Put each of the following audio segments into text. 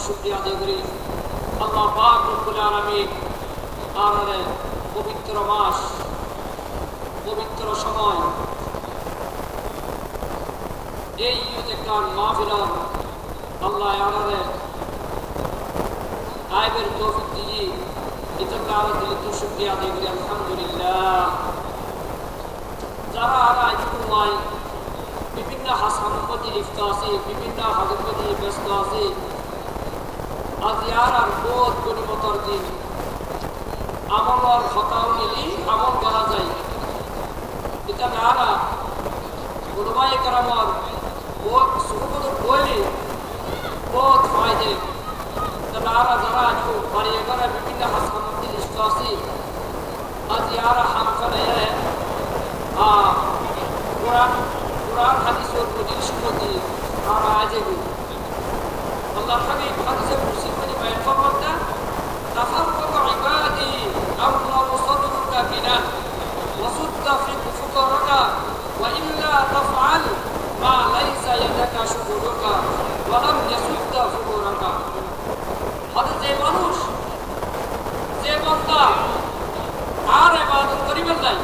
শুকরিয়া আদায় করি। আল্লাহ পাক রব্বুল আলামিন আমাদের পবিত্র মাস, পবিত্র সময়, এই একটা মাহফিল আল্লাহ আমাদের আইবের তৌফিক দিয়ে এজন্য আমরা দিলে তো শুকরিয়া আদায় করি। আলহামদুলিল্লাহ। যারা আইজুমায় বিভিন্ন হাসানপতি লিপ্ত আছে, বিভিন্ন হাজতপতি ব্যস্ত আছে, আজ ইয়ার আর বোধ গরিবতর দিন আমলর হতাও মিলি আমল করা যায়। এটা নারা গুরুমাই কারামর বোধ সুখবত বইলে বোধ ফায়দে নারা যারা আজ বাড়ি এগারে বিভিন্ন হাসানপতি লিপ্ত আছে, আজ ইয়ারা হামখানে কোরআন হাদিসের প্রতি সুমতি আমরা আজে আল্লাহ হাবিব হাদিসের কুরসি মানে বয়ান ফরমাতা তাফাররাকা ইবাদি আল্লাহু সাদরুকা বিনা ওয়া সুদ্দা ফুকারাকা ওয়া ইল্লা তাফআল মা লাইসা ইয়াদাকা শুকুরুকা ওয়া লাম ইয়াসুদ্দা ফুকারাকা। হাদিস যে মানুষ যে বান্দা আর ইবাদত করিবেন নাই,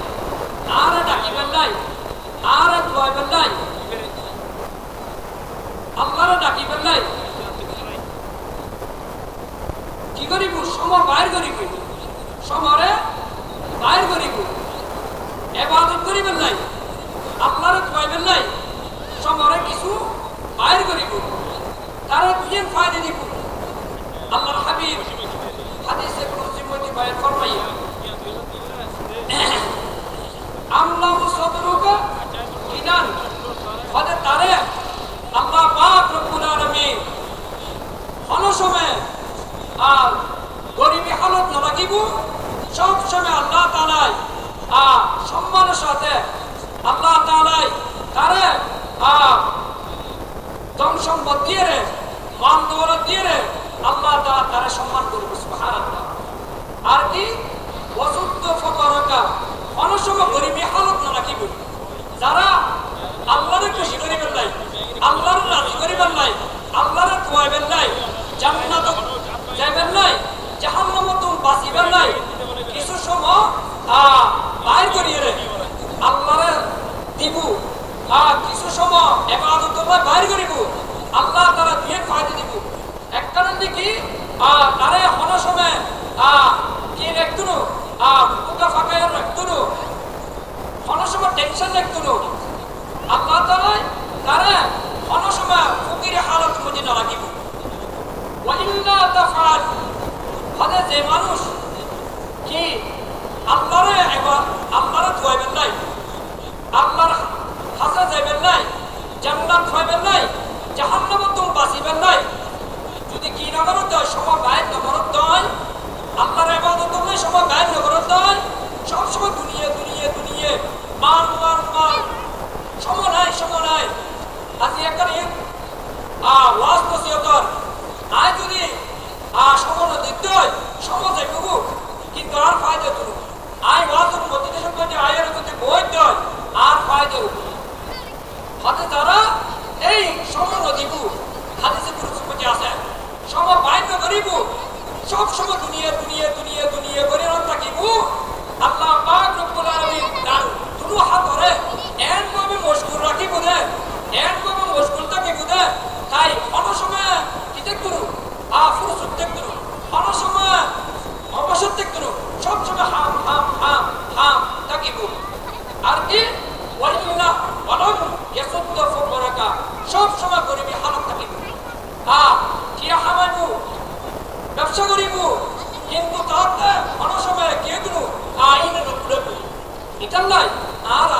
আর ডাকিবেন নাই, আর দোয়াইবেন নাই, আল্লাহরে ডাকিবেন নাই, কি করিব? সময় বাইর করিব, সমরে বাইর করিব। ইবাদত করিবেন নাই, আল্লাহরে দোয়াইবেন নাই, সমরে কিছু বাইর করিব, তারা দুজন ফায়দা দিব। আল্লাহর হাবিব হাদিসে কুরসি মধ্যে বয়ান ফরমাইয়া আল্লাহু সাদরুকা কিনান হদে তারে আল্লাহ পাক রব্বুল আলামিন ভালো সময় আর গরিবী হালত না রাখিব, সব সময় আল্লাহ তাআলাই সম্মানের সাথে আল্লাহ তাআলাই তারে ধন সম্পদ দিয়ে রে, মান দৌলত দিয়ে রে আল্লাহ তাআলা তারে সম্মান করবে। সুবহানাল্লাহ। আর কি ওয়াসুদ্দু ফুকারাকা অনেক সময় গরিবী হালত না রাখিব, যারা আল্লাহরে খুশি করিবেন নাই, আল্লাহরে রাজি করিবেন নাই, আল্লাহরে খোয়াইবেন নাই, জান্নাত যাইবেন নাই, জাহান্নামে তো বাঁচিবেন নাই, কিছু সময় বাইর করিয়ে রে আল্লাহরে দিব, কিছু সময় ইবাদত বাইর করিব, আল্লাহ তাআলা দিয়ে ফায়দা দিব। একটা দিকে তারে অনেক সময় কি রাখতো বুকা ফাঁকায় রাখতো, অনেক সময় টেনশন রাখতো, আল্লাহ তাআলা তারে অনেক সময় ফকির হালত মধ্যে না রাখিব। ওয়া ইল্লা তাফআল হদে যে মানুষ কি আল্লাহরে আল্লাহরে দোয়াইবেন নাই, আল্লাহর হাসা যাইবেন নাই, জান্নাত পাইবেন নাই, জাহান্নামে তো বাঁচিবেন নাই, যদি কি না করত হয় সময় বাইর না করত হয়, আল্লাহর ইবাদত নাই সময় বাইর না করত হয়, সব সময় দুনিয়া দুনিয়া দুনিয়া মান মান মান, সময় নাই সময় নাই। আজ একটা ওয়াজ নসিহতর আয় যদি সময় দিতে হয় সময় যাইব, কিন্তু আর ফায়দা তুলুক আয় ওয়াজ মোটিভেশন করে আয়ের যদি বই দেয় আর ফায়দা উঠুক। হাতে তারা এই সময় দিব হাদিসে কুরসি আছে, সময় বাইর না করিব, সব সময় দুনিয়া দুনিয়া দুনিয়া দুনিয়া করে থাকিব। আল্লাহ পাক রব্বুল আলামিন তার দুটো হাত ধরে এন ভাবে মশগুল রাখিব দে, এন ভাবে মশগুল থাকিব দে, তাই অনেক সময় কি দেখতো ফুরসত দেখতো, অনেক সময় অবসর দেখতো, সব সময় হাম হাম হাম হাম থাকিব। আর কি ওয়াইল্লা ওয়ালাম ইয়াসুদ্দু ফুকারাকা সব সময় গরিবী হালত থাকিব, কি হামাইব ব্যবসা করিব, কিন্তু তাতে অনেক সময় কে দিল আইনে নতুন এটা নাই আর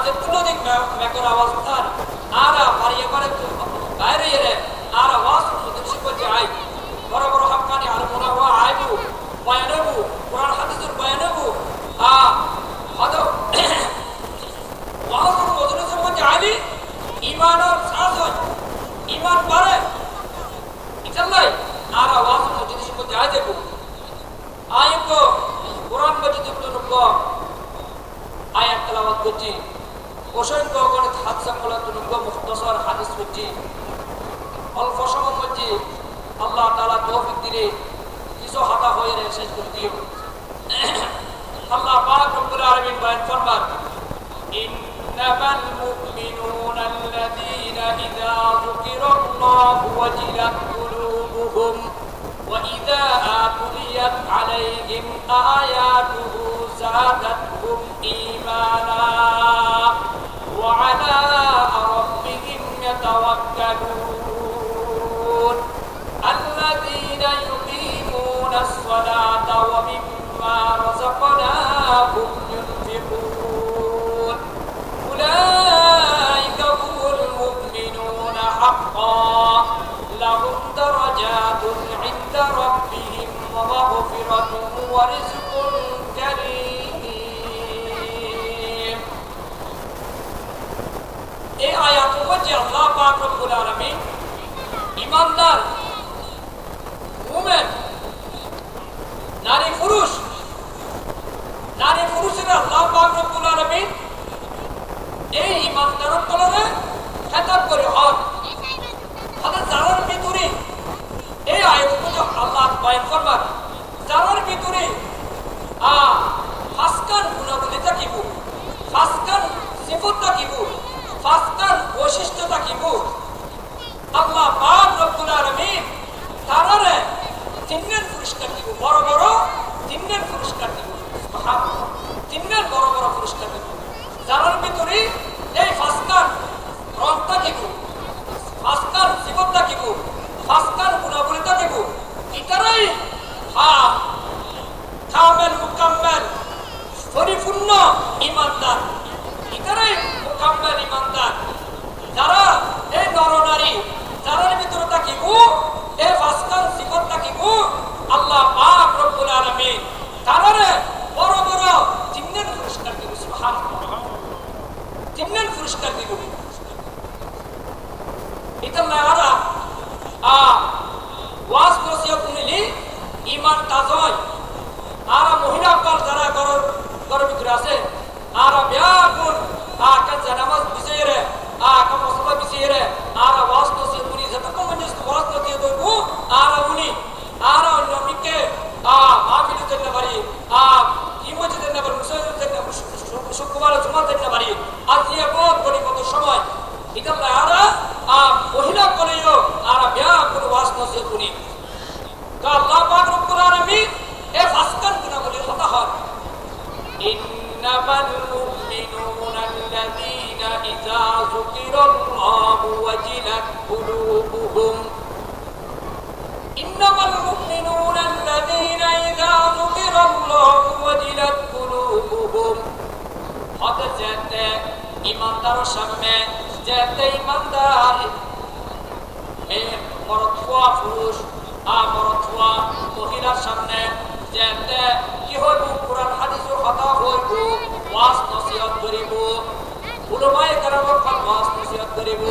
যেগুলো দিক মেকর আওয়াজ তার পারিয়ে পারে বাইরে এলে আর আওয়াজ শিখতে আই বড় বড় হাক্কানি আর মনে হওয়া আইবু বয়ানেবু কোরআন হাদিসের বয়ানেবু হয়তো ওয়াজ মজলিসের মধ্যে আইলি ইমানের সাজ হয়, ইমান বাড়ে, এটা নাই আর আওয়াজ মজলিসের মধ্যে আই দেবো আইব কোরআন মজিদ আয়াত তেলাওয়াত করছি, অসংখ্য গণিত হাদিস মুখতাসার হাদিস করছি, অল্প সময়ের মধ্যে আল্লাহ তাআলা তৌফিক দিলে কিছু হাতা হয়ে শেষ করে দিও। আল্লাহ পাক রব্বুল আলামিন বলেন ফরমান ইন্নামাল মুমিনুনা আল্লাযীনা ইযা যুকিরাল্লাহু ওয়াজিলাত কুলুবুহুম ওয়া ইযা তুলিয়াত আলাইহিম আয়াতুহু যাদাতহুম ঈমানা ওয়া আলা রাব্বিহিম ইয়াতাওয়াক্কালুন আল্লাযীনা yuqimunas salata wa mimma razaqnahum yunfiqun ulaika humul mu'minuna haqqan lahum darajatun 'inda rabbihim wa maghfiratun wa rizqun karim। এই আয়াতের মধ্যে আল্লাহ পাক রব্বুল আলামিন ঈমানদার মুমিন নারী পুরুষেরা আল্লাহ পাক রব্বুল আলামিন এই ঈমানদারের তলবে খেতাব করে হক তাদের জানার ভিতরে এই আয়াতগুলো আল্লাহ বয়ান করবার জানার ভিতরে ফাসকান গুণাবলী থাকিব, ফাসকান সিফত থাকিব, ফাসকান বৈশিষ্ট্য থাকিব। আল্লাহ পাক রব্বুল আলামিন তারারে তিনের পুরস্কার দিব, বড় বড় তিনের পুরস্কার দিব, তিনের বড় বড় পুরস্কার দিব। যার ভিতরে এই ফাসকান রংটা দিব, ফাসকান জীবনটা দিব, ফাসকান গুণাবলীটা দিব। এটারাই কামেল মুকাম্মেল পরিপূর্ণ ঈমানদার, এটারাই মুকাম্মেল ঈমানদার। যারা এই নরনারী যার ভিতরে থাকিব এই ফাসকান সিফত থাকিব, আল্লাহ পাক রব্বুল আলামিন তারারে বড় বড় তিনের পুরস্কার দিব। সুবহানাল্লাহ, তিনের পুরস্কার দিব। এটা লাগারা ওয়াজ নসিহত নিলি ঈমান তাজয়। আর মহিলা কাল যারা ঘরের ভিতরে আছে আর ব্যাকুল কাজ নামাজ বিষয়ে কাম মসলা বিষয়ে আর ওয়াজ নসিহত উনি যতক্ষণ মঞ্জুর ওয়াজ নসিহত হইব আর উনি আর অন্য মিকে মাহফিলের জন্য বাড়ি কি মসজিদের না বাড়ি মুসলিমের জন্য শুক্রবার জুমা জন্য বাড়ি আজ নিয়ে বহুত গরিবত সময় এটা আর মহিলা কলেও আর ব্যাকুল ওয়াজ নসিহত উনি তো আল্লাহ পাক রব্বুল আলামিন এ ফাসকান গুণাবলীর কথা হয় ইন্নামাল মুমিনুনা আল্লাযীনা ইযা যুকিরাল্লাহু ওয়াজিলাত কুলুবুহুম ইন্নামাল মুমিনুনা আল্লাযীনা ইযা যুকিরাল্লাহু ওয়াজিলাত কুলুবুহুম। হঠাৎ যেতে ঈমানদারের সামনে যেতে ঈমানদার মরদ পুরুষ মরদ মহিলার সামনে যেতে কি হইব কোরআন হাদিসের কথা হইব, ওয়াজ নসিহত করিব, উলামায়ে কেরামের কথা ওয়াজ নসিহত করিব।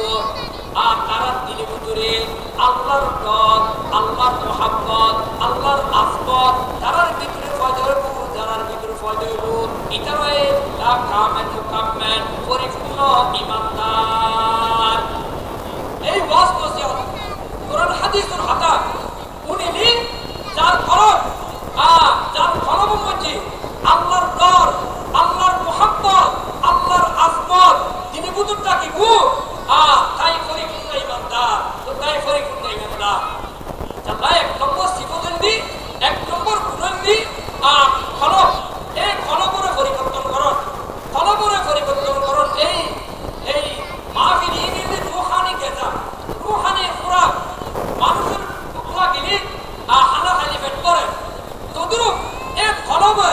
আর তারা দিলের ভিতরে আল্লাহর পথ, আল্লাহর মুহাব্বত, আল্লাহর আসবত তারার ভিতরে ফয়দা হইব, যারার ভিতরে ফয়দা হইব। এটাই কামেল মুকাম্মেল পরিপূর্ণ ঈমানদার। এই ওয়াজ নসিহত কোরআন হাদিসের হাতা উনি যার খরচ যার খরব মধ্যে আল্লাহর ডর, আল্লাহর মুহাব্বত, আল্লাহর আসবত তিনি বুঝুনটা কি তাই পরিপূর্ণ ঈমানদার, তো তাই পরিপূর্ণ ঈমানদার। আল্লাহ এক নম্বর সিফতন্দি, এক নম্বর গুণন্দি খলব, এই খলবরে পরিবর্তন করুন, খলবরে পরিবর্তন করুন। এই মাহফিল ইনি রুহানি গেজা, রুহানি খোরাক মানুষের টুকরা গিলি হানা খালি পেট করে তদুরূপ এই খলবে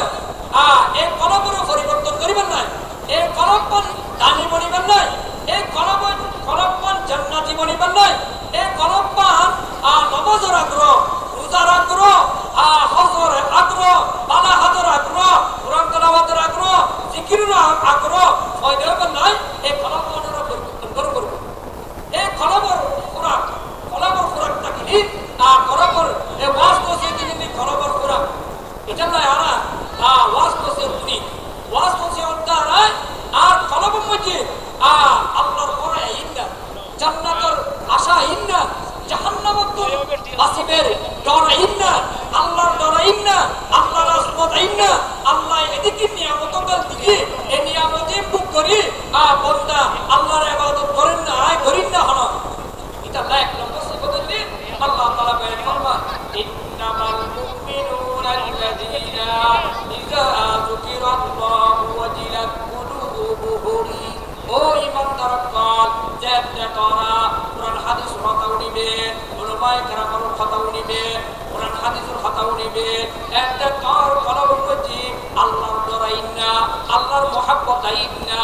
আদর আইন না, আল্লাহর মহাব্বত আইন না,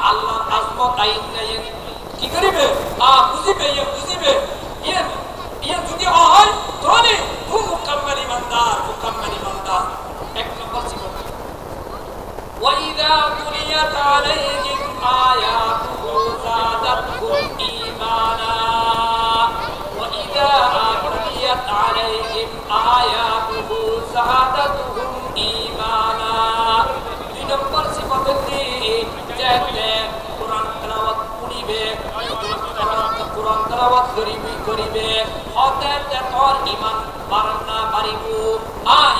আল্লাহর আজমত আইন না, কি করিবে বুঝিবে বুঝিবে যদি হয় তাহলে তুই মুকাম্মাল ইমানদার। এক নম্বর সিফত وَإِذَا تُلِيَتْ عَلَيْهِمْ آيَاتُهُ زَادَتْهُمْ إِيمَانًا وَإِذَا تُلِيَتْ عَلَيْهِمْ آيَاتُهُ زَادَتْهُمْ إِيمَانًا। দুই নম্বর সিফত হচ্ছে যে কোরআন তেলাওয়াত করিবে, কোরআন তেলাওয়াত করিবে হতে তোর ঈমান বাড়না বাড়িব,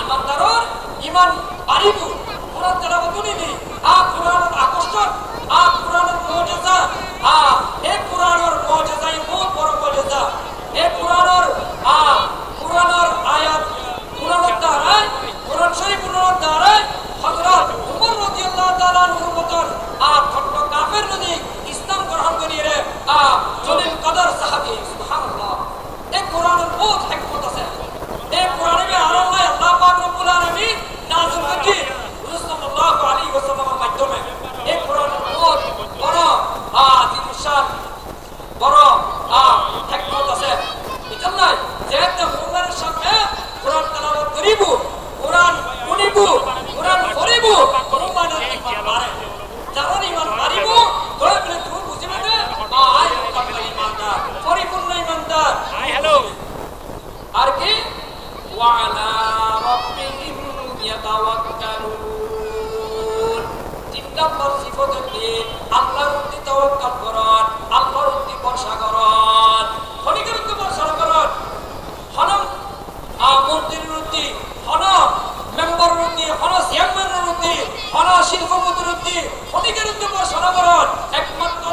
ঈমানদারর ঈমান বাড়িব। কোরআন তেলাওয়াত করিবি, কোরআনের আকর্ষণ, কোরআনের মুজিজা, এই কোরআনের মুজিজা বহুত বড় মুজিজা। এই কোরআনের আয়াত, কোরআনের দ্বারা, কোরআন শরীফের দ্বারা হযরত ওমর রাদিয়াল্লাহু তাআলা আনহুর মতন ছোট্ট কাফের নবী ইসলাম গ্রহণ করিয়ে জলিল কদর সাহাবী। সুবহানাল্লাহ। এই কোরআনের বহুত হিকমত আছে। এই কোরআনে আল্লাহ পাক রব্বুল আলামিন নাযিল করেছেন সাল্লাল্লাহু আলাইহি ওয়াসাল্লামের মাধ্যমে। এই কোরআনের বহুত বড় জিনিসান, বড় হিকমত আছে। এজন্য যেহেতু মুমিনের সামনে কোরআন তেলাওয়াত করিব, কোরআন শুনিব, কোরআন পড়িব, মুমিনের ঈমান বাড়ে। যার ঈমান বাড়িব তবে বলে তুমি বুঝিবে না আয় মুকাম্মাল ঈমানদার, পরিপূর্ণ ঈমানদার। আর কি ওয়া আলা রাব্বিহিম ইয়াতাওয়াক্কালুন। তিন নম্বর সিফত হচ্ছে আল্লাহর উপর তাওয়াক্কুল করুন, আল্লাহর উপর ভরসা করুন, খনিকের উপর ভরসা করুন। হনম মন্ত্রীর উপর, হন মেম্বারের উপর, হন চেয়ারম্যানের উপর, হন শিল্পপতির উপর, খনিকের উপর ভরসা করুন। একমাত্র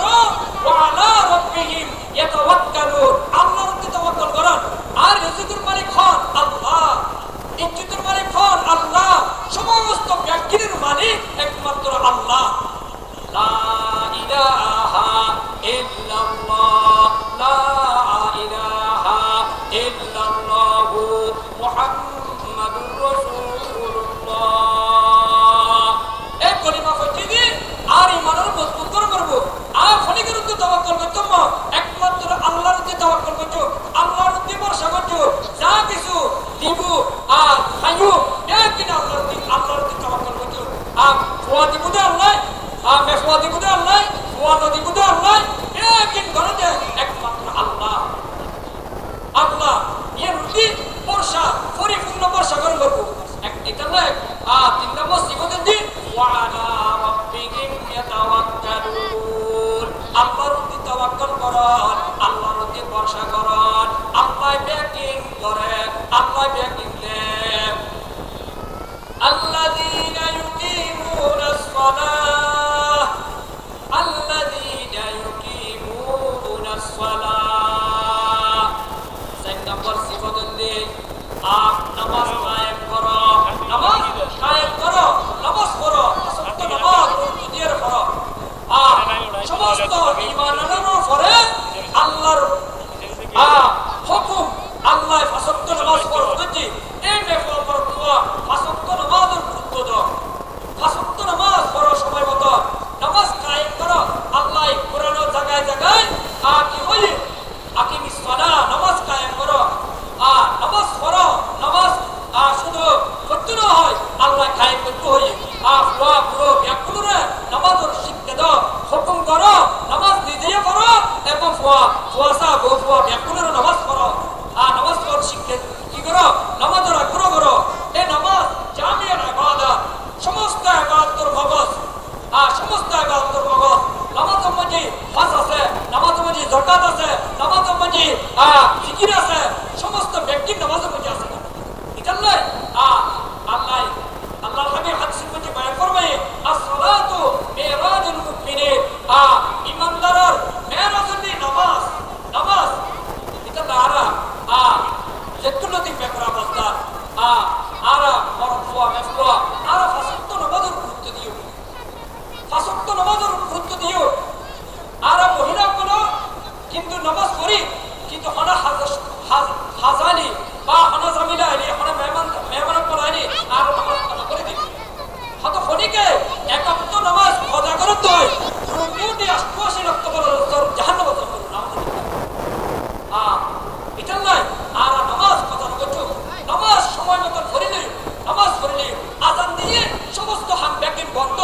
ওয়া আলা রাব্বিহিম ইয়াতাওয়াক্কালুন, আল্লাহর উপর তাওয়াক্কুল করুন। আর রিজিকের মালিক হন আল্লাহ, ইজ্জতের মালিক হন আল্লাহ, সমস্ত ব্যক্তির মালিক একমাত্র আল্লাহ। লা ইলাহা ইল্লাল্লাহ, লা ইলাহা ইল্লাল্লাহ মুহাম্মাদুর রাসূলুল্লাহ। এই কলিমা পড়তে আর ঈমানের মজবুত করব। আর খনিকের উপর তাওয়াক্কুল করতাম, একমাত্র আল্লাহর উপর তাওয়াক্কুল করছো, আল্লাহর উপর ভরসা করছো। যা কিছু দিব আর খাইও একদিন আল্লাহর উপর তাওয়াক্কুল করছো। ফুয়া দিব দে আল্লাহ, মেফুয়া দিব দে আল্লাহ, ফুয়া দিব দে আল্লাহ, একদিন করে দে একমাত্র আল্লাহ। আল্লাহ এর উপর ভরসা, পরিপূর্ণ ভরসা করে করবো। এটা নয় তিন নম্বর সিফতের দিন ওয়া আলা রাব্বিহিম ইয়াতাওয়াক্কালুন, আল্লাহর উপর তাওয়াক্কুল করুন, আল্লাহর উপর ভরসা করুন। আল্লাহ ব্যাকিং করে, আল্লাহ ব্যাকিং দেন। আল্লাযীনা ইউকিমুনাস সালাহ, আল্লাযীনা ইউকিমুনাস সালাহ। চার নম্বর সিফতের দিন নামাজ কায়েম করো, নামাজ কায়েম করো, নামাজ পড়ো, সত্য নামাজ দিয়ে পড়ো। সমস্ত ঈমান আনানোর পরে আল্লাহর হুকুম, আল্লাহ ফাসত্য নামাজ পড়ো বুঝছি। এই মেফল পড়ো, ফাসত্য নামাজের গুরুত্ব দাও, ফাসত্য নামাজ পড়ো সময় মতো, নামাজ কায়েম করো। আল্লাহ কোরআনের জায়গায় জায়গায় কি বলি আকিমিস সালাহ, নামাজ কায়েম করো, নামাজ পড়ো। নামাজ শুধু করতে না হয়, আল্লাহ কায়েম করতে হয়। ফুয়া পুরো ব্যাকুলরে নামাজের শিক্ষা দাও, হুকুম করো, নামাজ নিজেই পড়ো এবং ফুয়াশা গো ফুয়া ব্যাকুলরে নামাজ পড়ো। নামাজ পড় শিক্ষা কি করো, নামাজের আগ্রহ করো। এই নামাজ জামিয়ার ইবাদত, সমস্ত ইবাদতের মগজ, সমস্ত ইবাদতের মগজ। নামাজের মধ্যে হজ আছে, নামাজের মধ্যে যাকাত আছে, নামাজের মধ্যে জিকির আছে, সমস্ত ব্যক্তির নামাজের মধ্যে আছে। এটা নয় আল্লাহর হাবিব হাদিসের মধ্যে বয়ান করবে as-salatu mi'rajul mu'minin, ঈমানদারের মেরাজের নামাজ। নামাজ এটা দ্বারা যেতুলতি পেপরা বস্তা আরা মরফুয়া মেফুয়া আরা ফাসক্ত নামাজের গুরুত্ব দিও, ফাসক্ত নামাজের গুরুত্ব দিও। আরা মহিলা গুলো কিন্তু নামাজ পড়ি কিন্তু হনা হাজালি বা হনা জামিলা আইলি, হনা মেহমান পড়াইনি আর নামাজ দিকে একান্ত নামাজ কজা করতে হয় রুকুটি 88 রক্ত বলার জাহান্নাম করতে এটা নয় আর নামাজ কথা করছো নামাজ সময় মতো পড়িলে নামাজ পড়িলে আজান দিয়ে সমস্ত হাম ব্যাকিং বন্ধ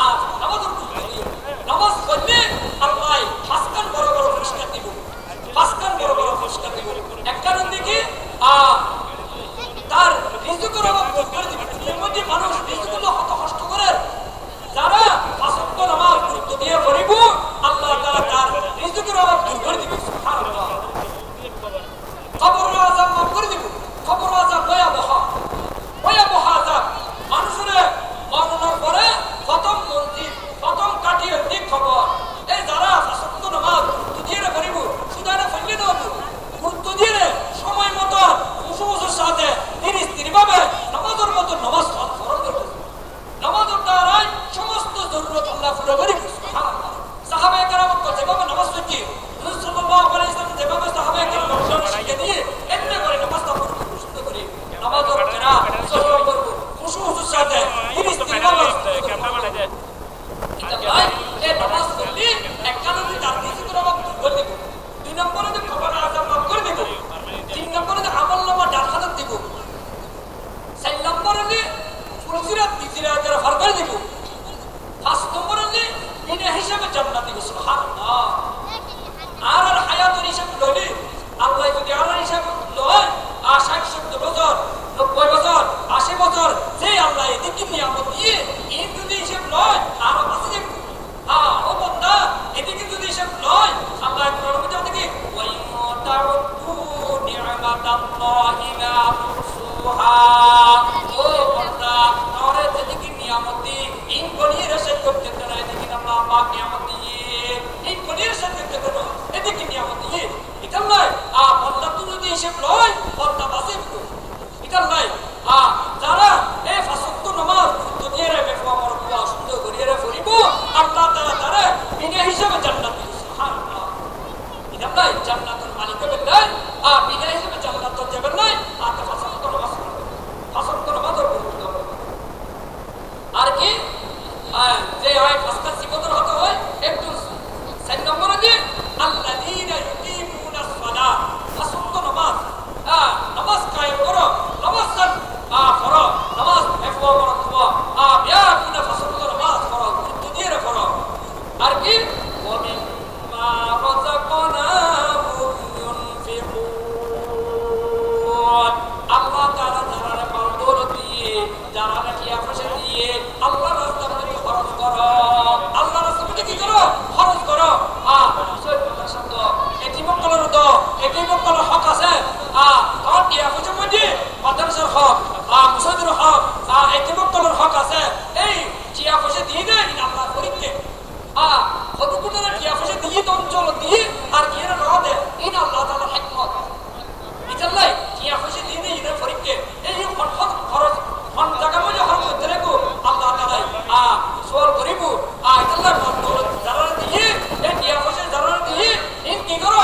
আর নামাজ পড়লে আল্লাহ ফাসকান বড় বড় পুরস্কার দিব ফাসকান বড় বড় পুরস্কার দিব এক কারণ দেখি তার রিজিকের অভাব দূর করে দিবে এর মধ্যে মানুষ রিজিকগুলো কত কষ্ট করে যারা পাঁচ ওয়াক্ত নামাজ গুরুত্ব দিয়ে পড়িব আল্লাহ তাআলা তার রিজিকের অভাব দূর করে দিবে সুবহানাল্লাহ কবর আযাব মাফ করে দিব কবর আযাব ভয়াবহ আযাব মানুষের মরণের পরে প্রথম মন্দির প্রথম কাটিয়ে দিক খবর এই যারা পাঁচ ওয়াক্ত নামাজ গুরুত্ব দিয়ে পড়িব সুদানে ফেলে দেব গুরুত্ব দিয়ে সময় মতো খুশুর সাথে স্ত্রীভাবে নামাজের মতো নামাজ ফরজ করতে নামাজের দ্বারাই সমস্ত জরুরত আল্লাহ পুরো করে সুবহানাল্লাহ সাহাবায়ে কেরাম যেভাবে নামাজ পড়তে রাসূল সাল্লাল্লাহু আলাইহি ওয়াসাল্লাম যেভাবে সাহাবায়ে কেরাম শিখিয়ে দিয়ে এমনি করে নামাজটা পড়তে সুস্থ করে নামাজের কেরা সরল করব খুশুর সাথে স্ত্রীভাবে এটা ভাই এই নামাজ পড়লে এক কারণে তার নিজের অভাব দূর করে দিব দুই নম্বরে যে কবর আযাব মাফ করে দিব তিন নম্বরে যে আমলনামা ডান হাতে দিব চার নম্বরে যে ফুলসিরাত দিজিরাতের ফার করে দিব পাঁচ নম্বরে যে বিনা হিসাবে জান্নাত দিব সুবহানাল্লাহ আর হায়াতের হিসাব লইলে আল্লাহ যদি আর হিসাব লয় 60 বছর 90 বছর 80 বছর যে আল্লাহ এদিকে নিয়ামত দিয়ে এই যদি হিসাব লয় আর আছে যে ও বান্দা এদিকে যদি হিসাব লয় আল্লাহ কোরআন মধ্যে দেখি ওয়া তাউদ্দু নি'মাতাল্লাহি লা তুহসুহা ও বান্দা তোরে এদিকে নিয়ামত দিয়ে ইন গলিয়ে রসে করতে না এদিকে আল্লাহ পাক নিয়ামত দিয়ে ইন গলিয়ে রসে করতে না এদিকে নিয়ামত দিয়ে এটা নয় বান্দা তুই যদি হিসাব লয় বান্দা বাসে এটা নয় যারা এই পাঁচ ওয়াক্ত নামাজ গুরুত্ব দিয়ে বেফামার কুয়া সুন্দর করিয়ে পড়িব আল্লাহ তাআলা তারে বিনা হিসাবে জান্নাত দিবেন সুবহানাল্লাহ এটা নয় জান্নাতের মালিক হবেন না বিনা হিসাবে জান্নাত যাবেন না আর পাঁচ ওয়াক্ত নামাজ পাঁচ ওয়াক্ত নামাজ গুরুত্ব আর কি যে হয় পাঁচটা সিফাতের হতে হয় একটু 4 নম্বরে যে আল্লাযীনা ইউকিমুনাস সালাত পাঁচ ওয়াক্ত নামাজ নামাজ কায়েম করো নামাজ পড়ো নামাজ বেফামার কুয়া বিয়া বিনা পাঁচ ওয়াক্ত নামাজ পড়ো গুরুত্ব দিয়ে পড়ো আর কি ওয়া মিম্মা রাযাকনাহুম ইউনফিকুন আল্লাহ তাআলা যারা মাল দিয়ে যারা কি আপনাদের দিয়ে আল্লাহর রাস্তায় খরচ করো আল্লাহর রাস্তায় কি করো খরচ করো বিষয় পছন্দ এতিমকলের তো এতিমকলের হক আছে কারণ কি আপনাদের মধ্যে মাদ্রাসার হক মুসাদের হক এতিমকলের হক আছে এই জিয়া পয়সা দিয়ে দেন আল্লাহ করিতে কতগুলো টিয়া পয়সা দিয়ে তো অঞ্চল দিয়ে আর কি এরা না দেয় এই আল্লাহ তাআলার হিকমত ইতাল্লাই টিয়া পয়সা দিয়ে দেয় এদের ফরিককে এই খরচ কোন জায়গা মধ্যে খরচ করতে রেখো আল্লাহ তাআলা সওয়াল করিব ইতাল্লাই মাল যারা দিয়ে এই টিয়া পয়সা যারা দিয়ে এই কি করো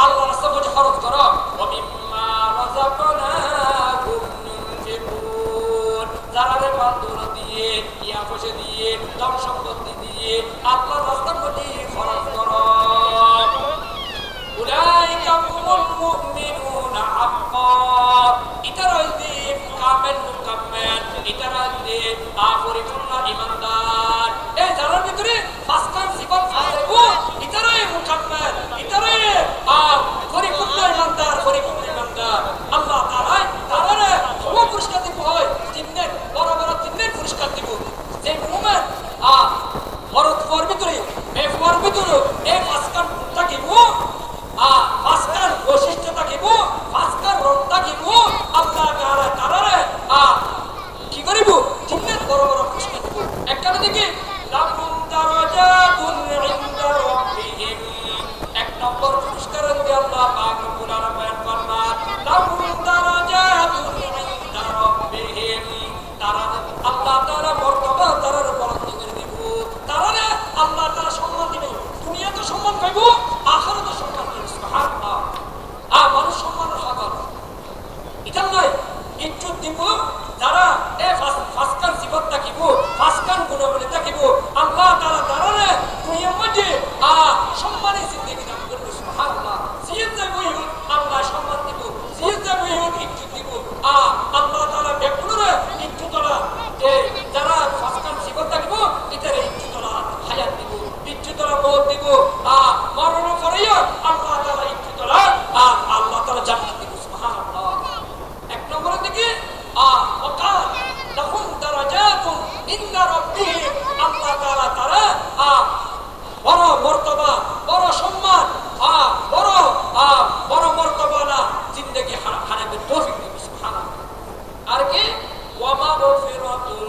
আল্লাহর রাস্তায় মধ্যে খরচ করো ওয়া মিম্মা রাযাকনাহুম ইউনফিকুন যারা মাল দিয়ে টিয়া পয়সা দিয়ে ধন সম্পত্তি দিয়ে আল্লাহর রাস্তায় মধ্যে খরচ করো উলাইকা হুমুল মুমিনুনা হাক্কান ইতারা হইতে মুকাম্মেল ইতারা হইতে পরিপূর্ণ ঈমানদার এই যারা ভিতরে পাঁচটা সিফাত আছে ইতারাই মুকাম্মেল ইতারাই পরিপূর্ণ ঈমানদার আল্লাহ তাআলা তাআলা সব পুরস্কার দিব হয় তিননের বড় বড় তিননের পুরস্কার দিব যে মুমিন মরদ ভিতরে এই ভিতরে এই পাঁচটা থাকিব পাঁচটার বৈশিষ্ট্য থাকিব পাঁচটার রং থাকিব আল্লাহ তাআলা কি করিব তিননের বড় বড় পুরস্কার দিব একটা দিকে লাকুম দারাজাতুন ইনদা রাব্বিহিম এক নম্বর পুরস্কার দিয়ে আল্লাহ পাক রব্বুল আলামিন ফরমান লাকুম দারাজাতুন ইনদা রাব্বিহিম তারা আল্লাহ তাআলা মর্তবা তারার বরকত করে দিব তারা আল্লাহ তাআলা সম্মান দিবে দুনিয়াতে সম্মান পাইব আখিরাতে সম্মান পাইব সুবহানাল্লাহ মানুষ সম্মানের হক এটা নয় ইজ্জত দিব যারা এই ফাসকার জীবনটাকে ইন্না রাব্বিহিম আল্লাহ তাআলা তারা বড় মর্তবা বড় সম্মান বড় মর্তবালা জিন্দেগি হারাবের তৌফিক দিবেন সুবহানাল্লাহ। আর কি ওয়া মাগফিরাতুন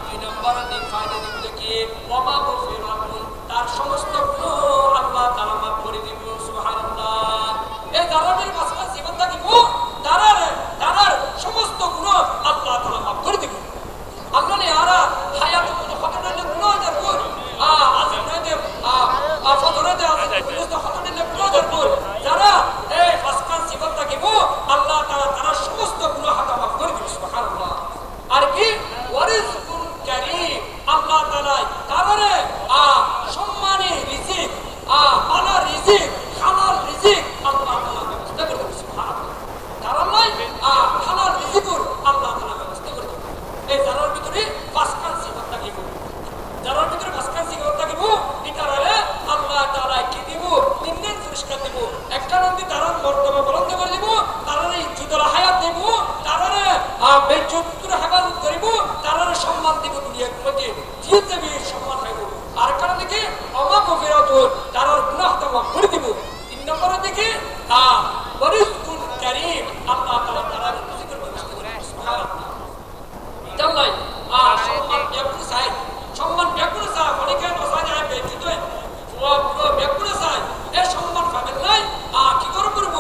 দুই নম্বর দিন ফায়দা দিবে কি ওয়া মাগফিরাতুন তার সমস্ত গুনাহ আল্লাহ তাআলা মাফ করে দিবেন সুবহানাল্লাহ। এই জালালের মাসকা জীবনটা কি তার সমস্ত গুনাহ আল্লাহ তাআলা মাফ করে দিবেন। আমরা নে আরা হায়াতুল খতনাতে গুনাহ করব আযমনাতে ফতরাতে মুস্ত খতনাতে গুনাহ করব যারা এই মাসকা জীবনটা কি আল্লাহ তাআলা তার সমস্ত গুনাহ মাফ করে দিবেন সুবহানাল্লাহ। আর কি ওয়ারিজকুন কারীম আল্লাহ তাআলা তারে সম্মানী রিজিক পালা রিজিক হালাল রিজিক আল্লাহ তাআলা ব্যবস্থা করে দিবেন সুবহানাল্লাহ। তারা নাই হালাল রিজিকুর আল্লাহ তাআলা ব্যবস্থা করে দিবেন। এই জানার ভিতরে পাঁচখান সিফাত থাকিব, জানার ভিতরে পাঁচখান সিফাত থাকিব। এটারে আল্লাহ তাআলা কি দিব? তিনদিন পুরস্কার দিব। একটা নদী তার মর্তবা বুলন্দ করে দিব, তারে ইজ্জতের হায়াত দিব, তারে বেজ্জতের হেফাজত করিব, তারে সম্মান দিব দুনিয়ার মধ্যে জিতে বীর সম্মান পাইব। আর কারণ থেকে অমাগফিরাতুন তার গুনাহ মাফ করে দিব। তিন নম্বরের দিকে ওয়ারিজকুন কারীম আল্লাহ তাআলা তার রিজিকের ব্যবস্থা করে দিবেন সুবহানাল্লাহ। জানলাই সম্মান ব্যাকুল চাই, সম্মান ব্যাকুল চাই, অনেকে নসাই যায় বেজ্জত হয় ব্যাকুল চাই। এই সম্মান পাবেন নাই কি করব?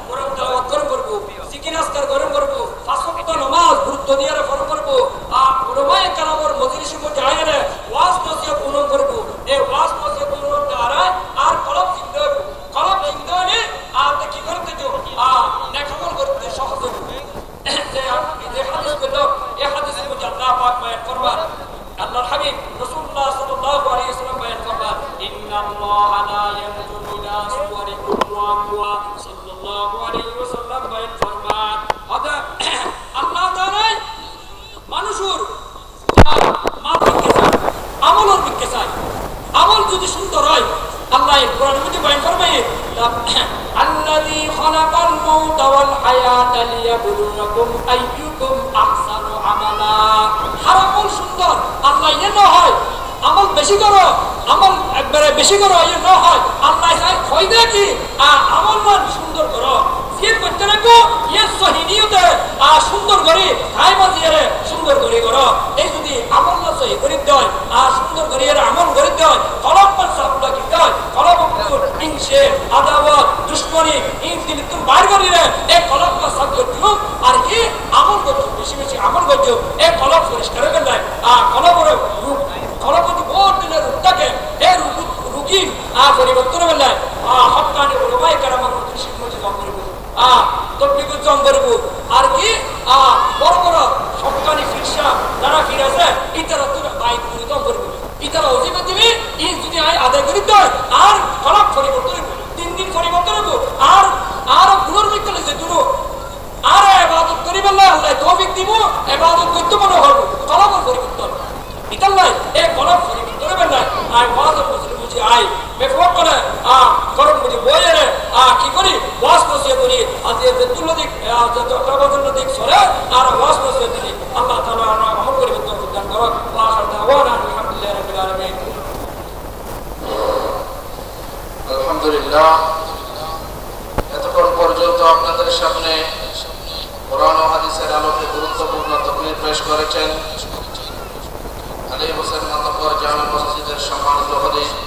কোরআন তেলাওয়াত করব, জিকির আজকার করব, পাঁচ ওয়াক্ত নামাজ গুরুত্ব দিয়ে ফলো করব, উলামায়ে কেরামের মজলিসে মধ্যে আইলে ওয়াজ নসিহত পূরণ করব। এই ওয়াজ নসিহত পূরণ দ্বারা আর কলব জিন্দা হবে, কলব জিন্দা হলে কি করতে নেকামল করতে সহজ হবে। যে হাদিস বললো এই হাদিসের মধ্যে আল্লাহ পাক বয়ান করবার আল্লাহর হাবিব রাসূলুল্লাহ সাল্লাল্লাহু আলাইহি ওয়াসাল্লাম বয়ান করবার ইন্নাল্লাহা লা ইয়ানজুরু ইলা সুওয়ারিকুম ওয়া সাল্লাল্লাহু আলাইহি ওয়াসাল্লাম বয়ান করবার আল্লাহ তাআলা মানুষের আমলের দিকে চায়। আমল যদি সুন্দর হয় আল্লাহ কোরআনের মধ্যে বয়ান করবে আল্লাযী খালাকাল মাউতা ওয়াল হায়াতা লিয়াবলুয়াকুম আইয়ুকুম আহসানু আমালা। আমল সুন্দর আল্লাহ ইয়ে না হয় আমল বেশি করো, আমল একবারে বেশি করো ইয়ে না হয় আল্লাহ হয় দেখি আমল মান সুন্দর করো জিয়ার করতে রাখো ইয়ে সহিনিয়তে সুন্দর করে তাই বাজিয়ে সুন্দর করে করো। এই যদি আমল না সহি করে দেয় সুন্দর করে আমল করে দেয় কলম পান সাবলা কি দেয় কলম হিংসে আদাওয়াত দুশমনি ইনতি তুমি বাইর করে রে এই কলম পান সাব করছো আর কি আমল করছো বেশি বেশি আমল করছো এই কলম পরিষ্কার করে দেয় কলমের রূপ কলমটি বহুত দিনের রূপটাকে এই রুগী পরিবর্তন হয়ে যায় হকানি উলামায়ে কেরামের মজলিসে মধ্যে জম করব তবলিগুল জম করব। আর কি বড় বড় হকানি ফিরসা যারা ফিরেছে ইতারা তুমি বাইক করে জম করব, ইতারা ওজিফা দিবি ই যদি আদায় করি তো আর কলম পরিবর্তন হইব, তিন দিন পরিবর্তন হইব আর পুনর্বিজ্ঞানে যে দুটো আর ইবাদত করিবে আল্লাহ তৌফিক দিব, ইবাদত করতে মনে হইব কলমের পরিবর্তন ইতাল্লাই এই কলম পরিবর্তন হবে না। আর ওয়াজ মুসলিম বুঝি আই বেফক করে করম বুঝি বইয়ে কি করি ওয়াজ নসিহত করি আজ যে তুলো দিক যত প্রবচন দিক সরে আর ওয়াজ নসিহত দিই আল্লাহ তাআলা আমল পরিবর্তন দান করো। ওয়া আখির দাওয়ানা আলহামদুলিল্লাহি রাব্বিল আলামিন। আলহামদুলিল্লাহ, এতক্ষণ পর্যন্ত আপনাদের সামনে কোরআন ও হাদিসের আলোকে গুরুত্বপূর্ণ তাকরীর পেশ করেছেন আলী হোসেন মাতব্বর জামে মসজিদের সম্মানিত হলি